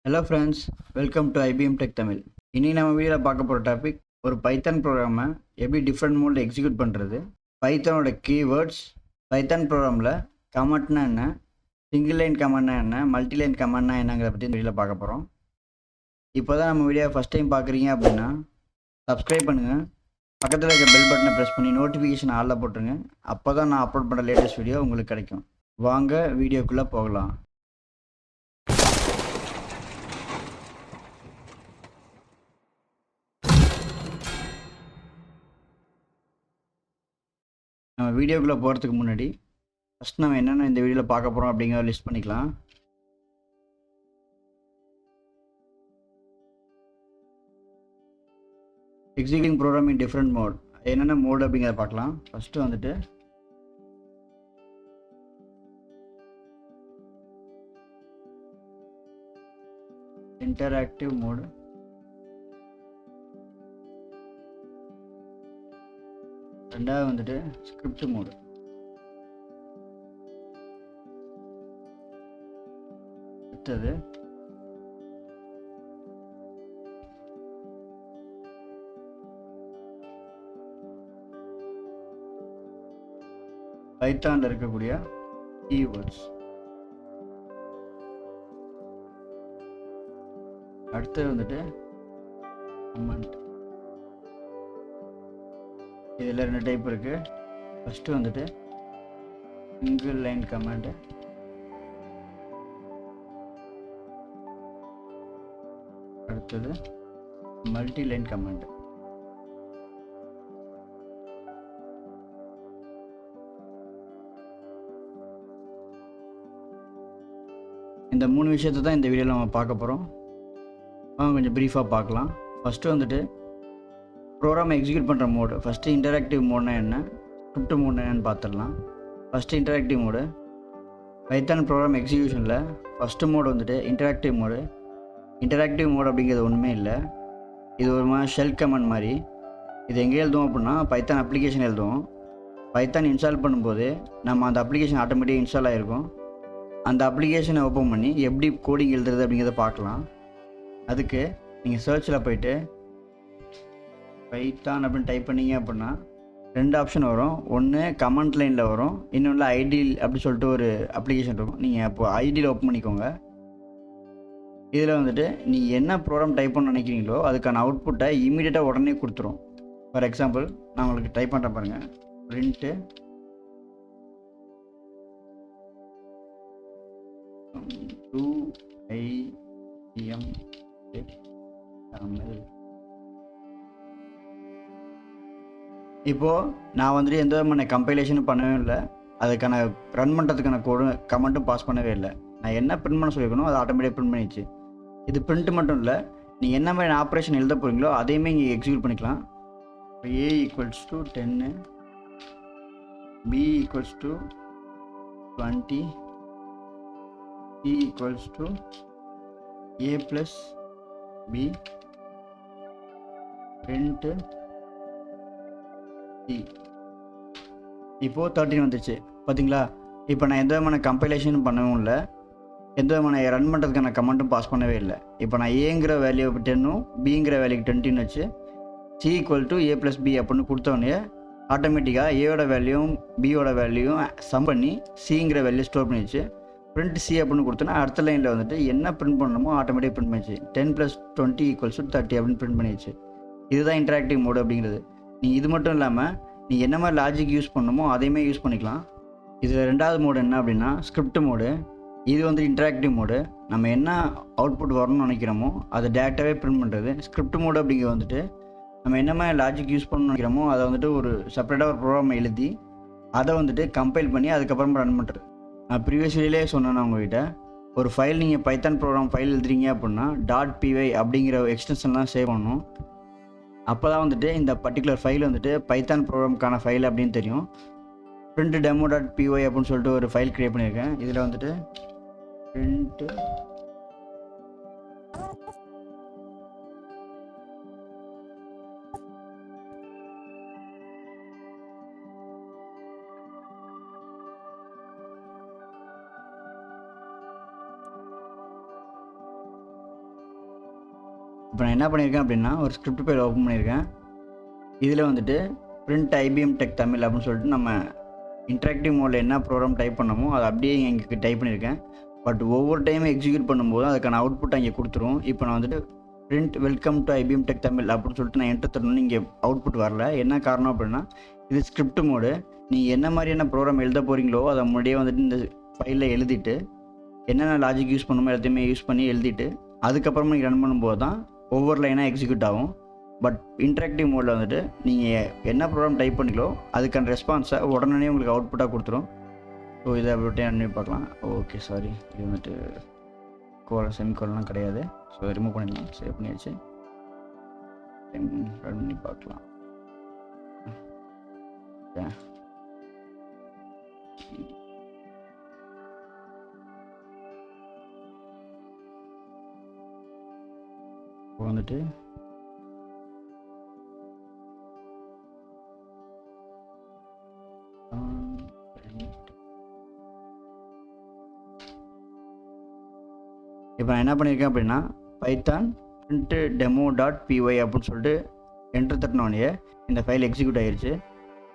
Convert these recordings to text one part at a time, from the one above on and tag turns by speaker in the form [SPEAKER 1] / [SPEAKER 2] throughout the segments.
[SPEAKER 1] Hello friends, welcome to IBM Tech Tamil. இன்னைக்கு நம்ம வீடியோவில் பார்க்க போகிற டாபிக் ஒரு பைத்தான் ப்ரோக்ராமை எப்படி டிஃப்ரெண்ட் மோடில் எக்ஸிக்யூட் பண்ணுறது, பைத்தானோட கீவேர்ட்ஸ், பைத்தான் ப்ரோக்ராமில் கமெண்ட்னா என்ன, சிங்கிள் லைன் கமெண்ட்னா என்ன, மல்டி லைன் கமெண்ட்னா என்னங்கிறத பற்றி இந்த வீடியோவில் பார்க்க போகிறோம். இப்போ தான் நம்ம வீடியோ ஃபஸ்ட் டைம் பார்க்குறீங்க அப்படின்னா சப்ஸ்கிரைப் பண்ணுங்கள், பக்கத்தில் இருக்க பெல் பட்டனை ப்ரெஸ் பண்ணி நோட்டிஃபிகேஷன் ஆளில் போட்டுருங்க. அப்போ தான் நான் அப்லோட் பண்ணுற லேட்டஸ்ட் வீடியோ உங்களுக்கு கிடைக்கும். வாங்க வீடியோக்குள்ளே போகலாம். நம்ம வீடியோக்குள்ளே போகிறதுக்கு முன்னாடி ஃபஸ்ட் நம்ம என்னென்ன இந்த வீடியோவில் பார்க்க போகிறோம் அப்படிங்கிறத லிஸ்ட் பண்ணிக்கலாம். Executing program in different mode, என்னென்ன மோட் அப்படிங்கிறத பார்க்கலாம். ஃபஸ்ட்டு வந்துட்டு இன்டராக்டிவ் மோடு, ரெண்டாவது வந்துட்டு ஸ்கிரிப்ட் மோடு, அடுத்தது பைத்தான்ல இருக்கக்கூடிய கீவேர்ட்ஸ், அடுத்தது வந்துட்டு கமெண்ட். இதில் 2 டைப் இருக்குது. ஃபஸ்ட்டு வந்துட்டு சிங்கிள் லைன் கமெண்ட், அடுத்தது மல்டி லைன் கமெண்ட். இந்த 3 விஷயத்தை தான் இந்த வீடியோவில் நம்ம பார்க்க போகிறோம். கொஞ்சம் ப்ரீஃபாக பார்க்கலாம். ஃபஸ்ட்டு வந்துட்டு ப்ரோக்ராமை எக்ஸிக்யூட் பண்ணுற மோடு. ஃபஸ்ட்டு இன்டராக்டிவ் மோட்னா என்ன, ஸ்கிரிப்ட் மோட்னா என்னன்னு பார்த்துடலாம். First interactive mode. Python program எக்ஸிக்யூஷனில் ஃபஸ்ட்டு மோடு வந்துட்டு இன்டராக்டிவ் மோடு. இன்டராக்டிவ் மோடு அப்படிங்கிறது ஒன்றுமே இல்லை, இது ஒரு மாதிரி ஷெல் கமெண்ட் மாதிரி. இது எங்கே எழுதுவோம் அப்படின்னா பைத்தான் அப்ளிகேஷன் எழுதுவோம். பைத்தான் இன்ஸ்டால் பண்ணும்போது நம்ம அந்த அப்ளிகேஷன் ஆட்டோமேட்டிக்காக இன்ஸ்டால் ஆகிருக்கும். அந்த அப்ளிகேஷனை ஓப்பன் பண்ணி எப்படி கோடிங் எழுதுறது அப்படிங்கிறத பார்க்கலாம். அதுக்கு நீங்கள் சர்ச்சில் போய்ட்டு பைத்தான் அப்படின்னு டைப் பண்ணிங்க அப்படின்னா 2 ஆப்ஷன் வரும். ஒன்று கமெண்ட் லைனில் வரும், இன்னொன்று ஐடியில் அப்படி சொல்லிட்டு ஒரு அப்ளிகேஷன் இருக்கும். நீங்கள் அப்போ ஐடியில் ஓப்பன் பண்ணிக்கோங்க. இதில் வந்துட்டு நீங்கள் என்ன ப்ரோக்ராம் டைப் பண்ண நினைக்கிறீங்களோ அதுக்கான அவுட்புட்டை இமீடியட்டாக உடனே கொடுத்துரும். ஃபார் எக்ஸாம்பிள் நான் உங்களுக்கு டைப் பண்ணுறேன் பாருங்கள். Print IBM Tech Tamil. இப்போது நான் வந்துட்டு எந்த விதமான கம்பைலேஷனும் பண்ணவே இல்லை, அதுக்கான ரன் பண்ணுறதுக்கான கமெண்ட்டும் பாஸ் பண்ணவே இல்லை. நான் என்ன பிரிண்ட் பண்ண சொல்லியிருக்கணும் அதை ஆட்டோமேட்டிக்காக பிரிண்ட் பண்ணிடுச்சு. இது பிரிண்ட் மட்டும் இல்லை, நீங்கள் என்ன மாதிரி ஆப்ரேஷன் எழுத போகிறீங்களோ அதையுமே இங்கே எக்ஸிக்யூட் பண்ணிக்கலாம். இப்போ A = 10, B = 20, C = A + B, print C. இப்போது 13 வந்துச்சு பார்த்தீங்களா. இப்போ நான் எந்த விதமான கம்பைலேஷனும் பண்ணவும் இல்லை, எந்த விதமான ரன் பண்ணுறதுக்கான கமெண்ட்டும் பாஸ் பண்ணவே இல்லை. இப்போ நான் ஏங்கிற வேல்யூ 10ம் பிங்கிற வேல்யூக்கு 20ன்னு வச்சு C = A + B அப்படின்னு கொடுத்தோடனே ஆட்டோமேட்டிக்காக ஏயோட வேல்யூவும் பியோட வேல்யூவும் சம் பண்ணி சிங்கிற வேல்யூ ஸ்டோர் பண்ணிடுச்சு. பிரிண்ட் C அப்படின்னு கொடுத்தோன்னா அடுத்த லைனில் வந்துட்டு என்ன பிரிண்ட் பண்ணணுமோ ஆட்டோமேட்டிக் பிரிண்ட் பண்ணிச்சு. 10 + 20 = 30 அப்படின்னு பிரிண்ட் பண்ணிடுச்சு. இதுதான் இன்டராக்டிவ் மோடு அப்படிங்கிறது. நீங்கள் இது மட்டும் இல்லாமல் நீங்கள் என்ன மாதிரி லாஜிக் யூஸ் பண்ணணுமோ அதையுமே யூஸ் பண்ணிக்கலாம். இதில் ரெண்டாவது மோடு என்ன அப்படின்னா ஸ்கிரிப்ட் மோடு. இது வந்து இன்டராக்டிவ் மோடு. நம்ம என்ன அவுட்புட் வரணும்னு நினைக்கிறோமோ அதை டேரெக்டாகவே பிரிண்ட் பண்ணுறது. ஸ்கிரிப்ட் மோடு அப்படிங்கிறது வந்துட்டு நம்ம என்ன மாதிரி லாஜிக் யூஸ் பண்ணணும்னு நினைக்கிறோமோ அதை வந்துட்டு ஒரு செப்பரேட்டாக ஒரு ப்ரோக்ராமை எழுதி அதை வந்துட்டு கம்பைல் பண்ணி அதுக்கப்புறமா ரன் பண்ணுறது. நான் ப்ரீவியஸ் வீடியோலே சொன்னேன் உங்கள்கிட்ட, ஒரு ஃபைல் நீங்கள் பைத்தான் ப்ரோக்ராம் ஃபைல் எழுதுறீங்க அப்படின்னா .py அப்படிங்கிற எக்ஸ்டென்ஷன்லாம் சேவ் பண்ணணும். அப்போ தான் வந்துட்டு இந்த பர்டிகுலர் ஃபைல் வந்துட்டு பைத்தான் ப்ரோக்ராமுக்கான ஃபைல் அப்படின்னு தெரியும். print demo.py அப்படின்னு சொல்லிட்டு ஒரு ஃபைல் க்ரியேட் பண்ணியிருக்கேன். இதில் வந்துட்டு print இப்போ நான் என்ன பண்ணியிருக்கேன் அப்படின்னா ஒரு ஸ்கிரிப்ட் ஃபைல் ஓப்பன் பண்ணியிருக்கேன். இதில் வந்துட்டு பிரிண்ட் ஐபிஎம் டெக் தமிழ் அப்படின்னு சொல்லிட்டு நம்ம இன்ட்ராக்டிவ் மோடில் என்ன ப்ரோக்ராம் டைப் பண்ணமோ அதை அப்படியே இங்கே டைப் பண்ணியிருக்கேன். பட் ஒவ்வொரு டைமும் எக்ஸிக்யூட் பண்ணும்போது அதுக்கான அவுட்புட் அங்கே கொடுத்துரும். இப்போ நான் வந்துட்டு print welcome to IBM tech Tamil அப்படின்னு சொல்லிட்டு நான் என்டர் தரணும்னு இங்கே அவுட்புட் வரல. என்ன காரணம் அப்படின்னா இது ஸ்கிரிப்ட் மோடு. நீங்கள் என்ன மாதிரியான ப்ரோக்ராம் எழுத போகிறீங்களோ அதை முன்னாடியே வந்துட்டு இந்த ஃபைலில் எழுதிட்டு என்னென்ன லாஜிக் யூஸ் பண்ணணுமோ எல்லாத்தையுமே யூஸ் பண்ணி எழுதிட்டு அதுக்கப்புறமா நீங்கள் ரன் பண்ணும்போது தான் ஒவ்வொரு லைனாக எக்ஸிக்யூட் ஆகும். பட் இன்ட்ராக்டிவ் மோடில் வந்துட்டு நீங்கள் என்ன ப்ரோக்ராம் டைப் பண்ணீங்களோ அதுக்கான ரெஸ்பான்ஸை உடனே உங்களுக்கு அவுட்புட்டாக கொடுத்துரும். ஸோ இதை அப்படியே ரன் பண்ணி பார்க்கலாம். ஓகே சாரி, இது வந்துட்டு செமிகோலன்லாம் கிடையாது. ஸோ ரிமூவ் பண்ணிடலாம். சேவ் பண்ணியாச்சு. ரன் பண்ணி பார்க்கலாம். இப்போ வந்துட்டு இப்போ நான் என்ன பண்ணியிருக்கேன் அப்படின்னா பைத்தான் print demo.py அப்படின்னு சொல்லிட்டு என்டர் தட்டினோடனே இந்த ஃபைல் எக்ஸிக்யூட் ஆகிருச்சு.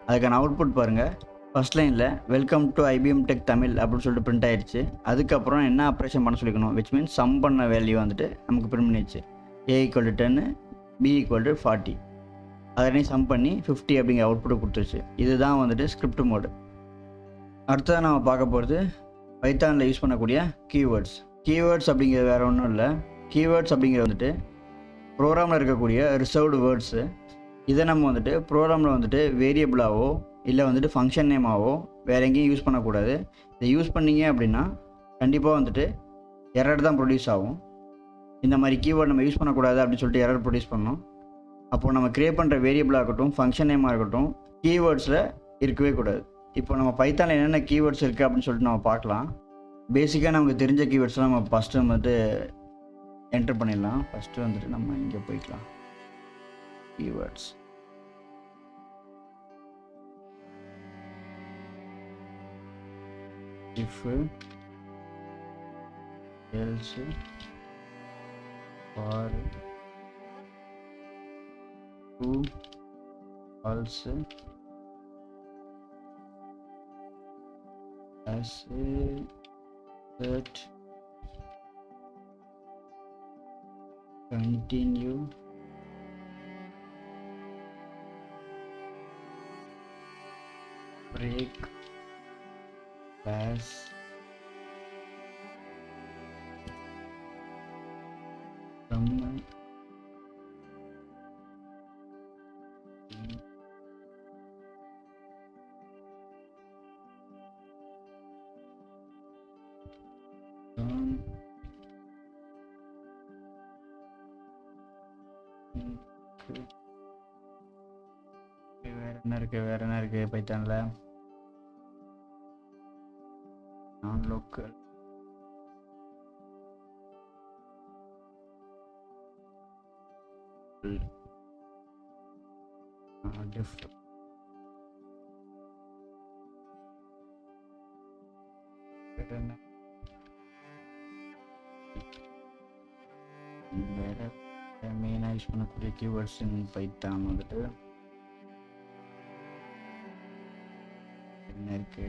[SPEAKER 1] அதுக்கான அவுட்புட் பாருங்கள். ஃபஸ்ட் லைனில் welcome to IBM tech Tamil அப்படின்னு சொல்லிட்டு பிரிண்ட் ஆயிடுச்சு. அதுக்கப்புறம் என்ன ஆப்ரேஷன் பண்ண சொல்லிக்கணும், விச் மீன்ஸ் சம் பண்ண வேல்யூ வந்துட்டு நமக்கு பிரிண்ட் பண்ணிடுச்சு. A = 10, B = 40. அதனை சம் பண்ணி 50 அப்படிங்கிற அவுட்புட் கொடுத்துருச்சு. இதுதான் வந்துட்டு ஸ்கிரிப்ட் மோடு. அடுத்ததாக நம்ம பார்க்க போகிறது பைத்தானில் யூஸ் பண்ணக்கூடிய கீவேர்ட்ஸ் அப்படிங்கிறது வேறு ஒன்றும் இல்லை. கீவேர்ட்ஸ் அப்படிங்கிறது வந்துட்டு ப்ரோக்ராமில் இருக்கக்கூடிய ரிசர்வ்டு வேர்ட்ஸு. இதை நம்ம வந்துட்டு ப்ரோக்ராமில் வந்துட்டு வேரியபிளாவோ இல்லை வந்துட்டு ஃபங்க்ஷன் நேமாவோ வேறு எங்கேயும் யூஸ் பண்ணக்கூடாது. இதை யூஸ் பண்ணிங்க அப்படின்னா கண்டிப்பாக வந்துட்டு எரர் தான் ப்ரொடியூஸ் ஆகும். இந்த மாதிரி கீவேர்ட் நம்ம யூஸ் பண்ணக்கூடாது அப்படின்னு சொல்லிட்டு எரர் ப்ரொடியூஸ் பண்ணோம். அப்போது நம்ம க்ரியேட் பண்ணுற வேரியபிளாக இருக்கட்டும், ஃபங்க்ஷன் நேமாக இருக்கட்டும், கீவேர்ட்ஸில் இருக்கவே கூடாது. இப்போ நம்ம பைத்தானில் என்னென்ன கீவேர்ட்ஸ் இருக்குது அப்படின்னு சொல்லிட்டு நம்ம பார்க்கலாம். பேசிக்காக நமக்கு தெரிஞ்ச கீவேர்ட்ஸ்லாம் நம்ம ஃபஸ்ட்டு வந்துட்டு என்டர் பண்ணிடலாம். ஃபஸ்ட்டு வந்துட்டு நம்ம இங்கே போய்க்கலாம். Keywords if else for true false as that continue break class from வேற என்ன இருக்கு பைத்தான்ல? நான் லோக்கல் டிஃப்ட் வேற மெயினாக யூஸ் பண்ணக்கூடிய கீவேர்ட்ஸ் இன் பைத்தான் வந்துட்டு என்ன இருக்கு?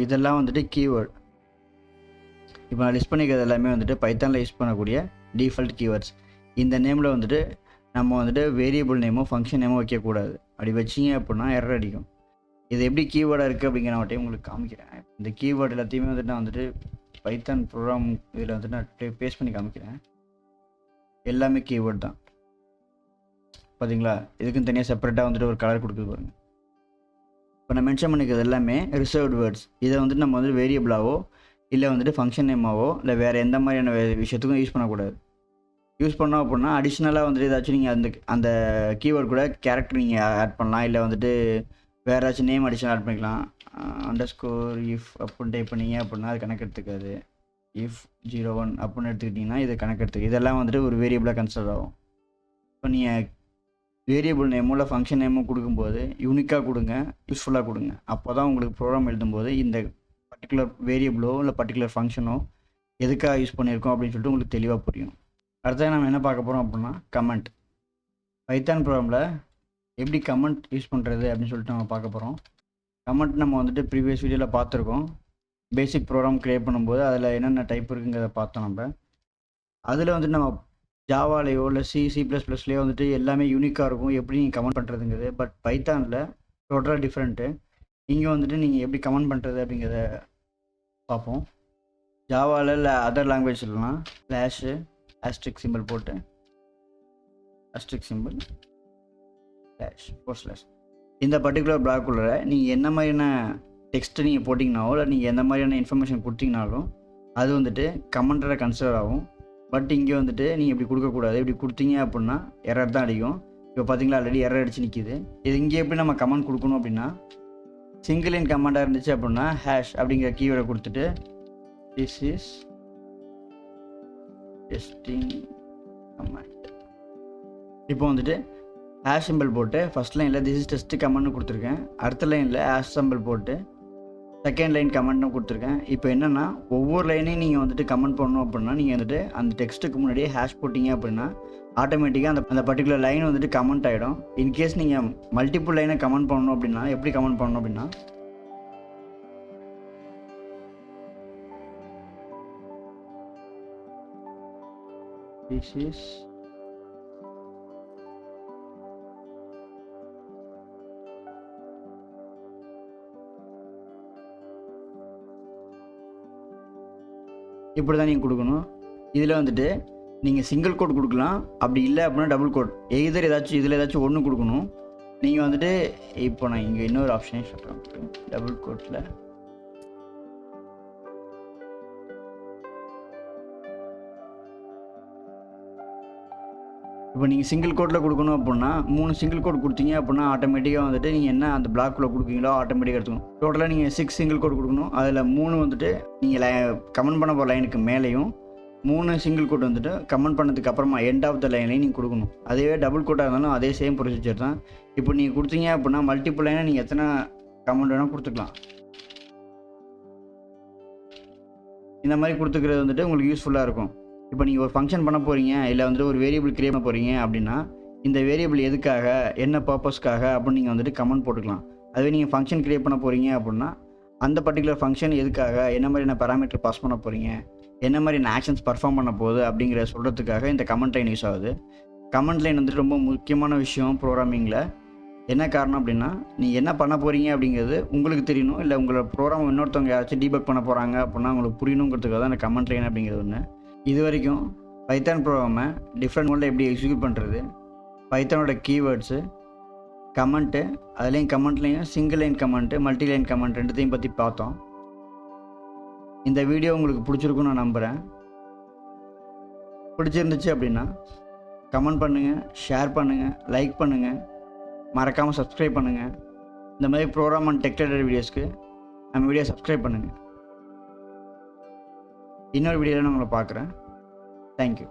[SPEAKER 1] இதெல்லாம் வந்துட்டு கீவேர்ட். இப்போ நான் லிஸ்ட் பண்ணிக்கிறது எல்லாமே வந்துட்டு பைத்தானில் யூஸ் பண்ணக்கூடிய டிஃபால்ட் கீவேர்ட்ஸ். இந்த நேமில் வந்துட்டு நம்ம வந்துட்டு வேரியபிள் நேமோ ஃபங்க்ஷன் நேமோ வைக்கக்கூடாது. அப்படி வச்சிங்க அப்படின்னா எரர் அடிக்கும். இது எப்படி கீவேர்டாக இருக்குது அப்படிங்கிற மட்டும் உங்களுக்கு காமிக்கிறேன். இந்த கீவேர்டு எல்லாத்தையுமே வந்துட்டு நான் வந்துட்டு பைத்தான் ப்ரோக்ராம் இதில் வந்துட்டு நான் பேஸ்ட் பண்ணி காமிக்கிறேன். எல்லாமே கீவேர்ட் தான். பார்த்தீங்களா? இதுக்குன்னு தனியாக செப்பரேட்டாக வந்துட்டு ஒரு கலர் கொடுக்குது பாருங்கள். இப்போ நான் மென்ஷன் பண்ணிக்கிறது எல்லாமே ரிசர்வ்டு வேர்ட்ஸ். இதை வந்துட்டு நம்ம வந்துட்டு வேரியபிளாவோ இல்லை வந்துட்டு ஃபங்க்ஷன் நேமாவோ இல்லை வேறு எந்த மாதிரியான விஷயத்துக்கும் யூஸ் பண்ணக்கூடாது. யூஸ் பண்ணோம் அப்படின்னா அடிஷ்னலாக வந்துட்டு ஏதாச்சும் நீங்கள் அந்த கீவேர்ட் கூட கேரக்டர் நீங்கள் ஆட் பண்ணலாம், இல்லை வந்துட்டு வேறு ஏதாச்சும் நேம் அடிஷனல் ஆட் பண்ணிக்கலாம். அண்டர்ஸ்கோர் இஃப் அப்படின்னு டைப் பண்ணீங்க அப்படின்னா அது கணக்கு எடுத்துக்காது. இஃப் 01 அப்படின்னு எடுத்துக்கிட்டிங்கன்னா இது கணக்கு எடுத்துக்கு. இதெல்லாம் வந்துட்டு ஒரு வேரியபிளாக கன்சிடர் ஆகும். இப்போ நீங்கள் வேரியபிள் நேமோ இல்லை ஃபங்க்ஷன் நேமோ கொடுக்கும்போது யூனிக்காக கொடுங்க, யூஸ்ஃபுல்லாக கொடுங்க. அப்போ தான் உங்களுக்கு ப்ரோக்ராம் எழுதும்போது இந்த பர்டிகுலர் வேரியபிளோ இல்லை பர்டிகுலர் ஃபங்க்ஷனோ எதுக்காக யூஸ் பண்ணியிருக்கோம் அப்படின்னு சொல்லிட்டு உங்களுக்கு தெளிவாக புரியும். அடுத்தது நம்ம என்ன பார்க்க போகிறோம் அப்படின்னா கமெண்ட். பைத்தான் ப்ரோக்ராமில் எப்படி கமெண்ட் யூஸ் பண்ணுறது அப்படின்னு சொல்லிட்டு நம்ம பார்க்க போகிறோம். கமெண்ட் நம்ம வந்துட்டு ப்ரீவியஸ் வீடியோவில் பார்த்துருக்கோம். பேசிக் ப்ரோக்ராம் க்ரியேட் பண்ணும்போது அதில் என்னென்ன டைப் இருக்குங்கிறத பார்த்தோம். நம்ம அதில் வந்துட்டு நம்ம ஜாவாலேயோ இல்லை C++லேயோ வந்துட்டு எல்லாமே யூனிக்காக இருக்கும் எப்படி நீங்கள் கமெண்ட் பண்ணுறதுங்கிறது. பட் பைத்தானில் டோட்டலாக டிஃப்ரெண்ட்டு. இங்கே வந்துட்டு நீங்கள் எப்படி கமெண்ட் பண்ணுறது அப்படிங்கிறத பார்ப்போம். ஜாவாவில் இல்லை அதர் லாங்குவேஜ்லாம் ஸ்லாஷு ஆஸ்ட்ரிக் சிம்பிள் போட்டு ஆஸ்ட்ரிக் சிம்பிள் ஸ்லாஷ் இந்த பர்டிகுலர் பிளாக்குள்ளே நீங்கள் என்ன மாதிரியான டெக்ஸ்ட்டு நீங்கள் போட்டிங்கனாலோ இல்லை நீங்கள் எந்த மாதிரியான இன்ஃபர்மேஷன் கொடுத்தீங்கனாலும் அது வந்துட்டு கமெண்ட்டரை கன்சிடர் ஆகும். பட் இங்கே வந்துட்டு நீங்கள் இப்படி கொடுக்கக்கூடாது. இப்படி கொடுத்தீங்க அப்படின்னா எரர் தான் அடிக்கும். இப்போ பார்த்தீங்களா ஆல்ரெடி எரர் அடிச்சு நிற்கிது. இது இங்கே எப்படி நம்ம கமெண்ட் கொடுக்கணும் அப்படின்னா சிங்கிள் லைன் கமெண்டாக இருந்துச்சு அப்படின்னா ஹேஷ் அப்படிங்கிற கீவேர்டை கொடுத்துட்டு திஸ் இஸ் டெஸ்டிங் கமெண்ட். இப்போ வந்துட்டு ஹேஷ் சிம்பிள் போட்டு ஃபஸ்ட் லைனில் திஸ் இஸ் டெஸ்ட் கமெண்ட்னு கொடுத்துருக்கேன். அடுத்த லைனில் ஹேஷ் சிம்பிள் போட்டு செகண்ட் லைன் கமெண்ட்னு கொடுத்துருக்கேன். இப்போ என்னென்னா ஒவ்வொரு லைனையும் நீங்கள் வந்துட்டு கமெண்ட் பண்ணணும் அப்படின்னா நீங்கள் வந்துட்டு அந்த டெக்ஸ்ட்டுக்கு முன்னாடியே ஹேஷ் போட்டிங்க அப்படின்னா ஆட்டோமேட்டிக்காக அந்த பர்டிகுலர் லைன் வந்துட்டு கமெண்ட் ஆகிடும். இன்கேஸ் நீங்கள் மல்டிபிள் லைனை கமெண்ட் பண்ணணும் அப்படின்னா எப்படி கமெண்ட் பண்ணணும் அப்படின்னா this is இப்படி தான் நீங்கள் கொடுக்கணும். இதில் வந்துட்டு நீங்கள் சிங்கிள் கோட் கொடுக்கலாம், அப்படி இல்லை அப்படின்னா டபுள் கோட் எய்தர் ஏதாச்சும் இதில் ஏதாச்சும் ஒன்று கொடுக்கணும். நீங்கள் வந்துட்டு இப்போ நான் இங்கே இன்னொரு ஆப்ஷனே சொல்கிறேன். டபுள் கோட்டில் இப்போ நீங்கள் சிங்கிள் கோட்டில் கொடுக்கணும் அப்படின்னா 3 சிங்கிள் கோட் கொடுத்தீங்க அப்படின்னா ஆட்டோமேட்டிக்காக வந்துட்டு நீங்கள் என்ன அந்த பிளாக்குள்ளே கொடுக்குறீங்களோ ஆட்டோமேட்டிக்காக எடுத்துக்கணும். டோட்டலாக நீங்கள் 6 சிங்கிள் கோட் கொடுக்கணும். அதில் 3 வந்துட்டு நீங்கள் கமெண்ட் பண்ண போகிற லைனுக்கு மேலேயும் 3 சிங்கிள் கோட் வந்துட்டு கமெண்ட் பண்ணதுக்கு அப்புறமா எண்ட் ஆஃப் த லைனையும் நீங்கள் கொடுக்கணும். அதுவே டபுள் கோட்டாக இருந்தாலும் அதே சேம் ப்ரொசீஜர் தான். இப்போ நீங்கள் கொடுத்தீங்க அப்படின்னா மல்டிபிள் லைனை நீங்கள் எத்தனை கமெண்ட் வேணால் கொடுத்துக்கலாம். இந்த மாதிரி கொடுத்துக்கிறது வந்துட்டு உங்களுக்கு யூஸ்ஃபுல்லாக இருக்கும். இப்போ நீங்கள் ஒரு ஃபங்க்ஷன் பண்ண போகிறீங்க, இல்லை வந்துட்டு ஒரு வேரியபிள் கிரியேட் பண்ண போகிறீங்க அப்படின்னா இந்த வேரியபிள் எதுக்காக என்ன பர்பஸ்க்காக அப்படின்னு நீங்கள் வந்துட்டு கமெண்ட் போட்டுக்கலாம். அதுவே நீங்கள் ஃபங்க்ஷன் கிரியேட் பண்ண போகிறீங்க அப்படின்னா அந்த பர்டிகுலர் ஃபங்க்ஷன் எதுக்காக, என்ன மாதிரியான பேராமீட்டர் பாஸ் பண்ண போகிறீங்க, என்ன மாதிரியான ஆக்ஷன்ஸ் பர்ஃபார்ம் பண்ண போகுது அப்படிங்கிற சொல்கிறதுக்காக இந்த கமெண்ட் லைன் யூஸ் ஆகுது. கமெண்ட் லைன் வந்துட்டு ரொம்ப முக்கியமான விஷயம் ப்ரோக்ராமிங்கில். என்ன காரணம் அப்படின்னா நீங்கள் என்ன பண்ண போகிறீங்க அப்படிங்கிறது உங்களுக்கு தெரியணும், இல்லை உங்களோட ப்ரோக்ராம் இன்னொருத்தவங்க யாராச்சும் டீபக் பண்ண போகிறாங்க அப்படின்னா உங்களுக்கு புரியணுங்கிறதுக்காக தான் இந்த கமெண்ட் லைன் அப்படிங்கிறது ஒன்று. இது வரைக்கும் பைத்தான் ப்ரோக்ராமை டிஃப்ரெண்ட் மோடில் எப்படி எக்ஸிக்யூட் பண்ணுறது, பைத்தானோட கீவேர்ட்ஸு, கமெண்ட்டு, அதுலேயும் கமெண்ட்லேயும் single line comment, multi line comment ரெண்டுத்தையும் பற்றி பார்த்தோம். இந்த வீடியோ உங்களுக்கு பிடிச்சிருக்குன்னு நான் நம்புகிறேன். பிடிச்சிருந்துச்சு அப்படின்னா கமெண்ட் பண்ணுங்கள், ஷேர் பண்ணுங்கள், லைக் பண்ணுங்கள், மறக்காமல் சப்ஸ்கிரைப் பண்ணுங்கள். இந்த மாதிரி ப்ரோக்ராம் அண்ட் டெக் ரிலேட்டட் வீடியோஸ்க்கு நம்ம வீடியோ சப்ஸ்கிரைப் பண்ணுங்கள். இன்னொரு வீடியோவில் நான் உங்களை பார்க்குறேன். தேங்க்யூ.